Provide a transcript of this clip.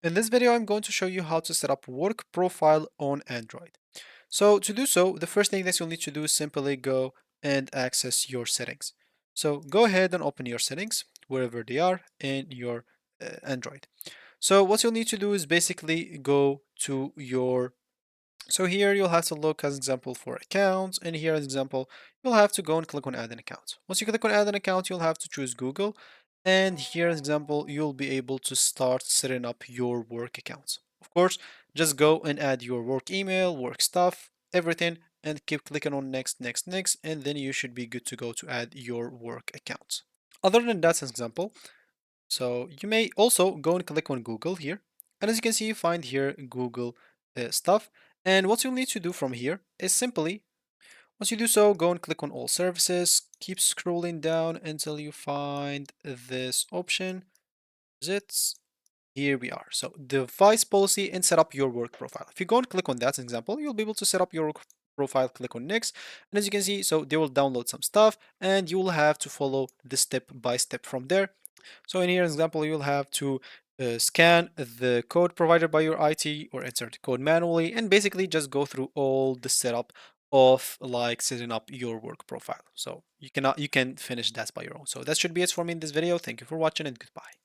In this video, I'm going to show you how to set up work profile on Android. So to do so, the first thing that you'll need to do is simply go and access your settings. So go ahead and open your settings wherever they are in your Android. So what you'll need to do is basically go to your so here you'll have to look as example for accounts, and here as example, you'll have to go and click on add an account. Once you click on add an account, you'll have to choose Google, and here as example, you'll be able to start setting up your work accounts. Of course, just go and add your work email, work stuff, everything, and keep clicking on next, next, next, and then you should be good to go to add your work accounts. Other than that, as example, so you may also go and click on Google here. And as you can see, you find here Google stuff. And what you'll need to do from here is simply, once you do so, go and click on all services, keep scrolling down until you find this option. Is it? Here we are. So device policy and set up your work profile. If you go and click on that as an example, you'll be able to set up your work profile, click on next. And as you can see, so they will download some stuff and you will have to follow the step by step from there. So in here, as example, you'll have to scan the code provided by your IT or insert the code manually and basically just go through all the setup of like setting up your work profile. So you can finish that by your own. So that should be it for me in this video. Thank you for watching and goodbye.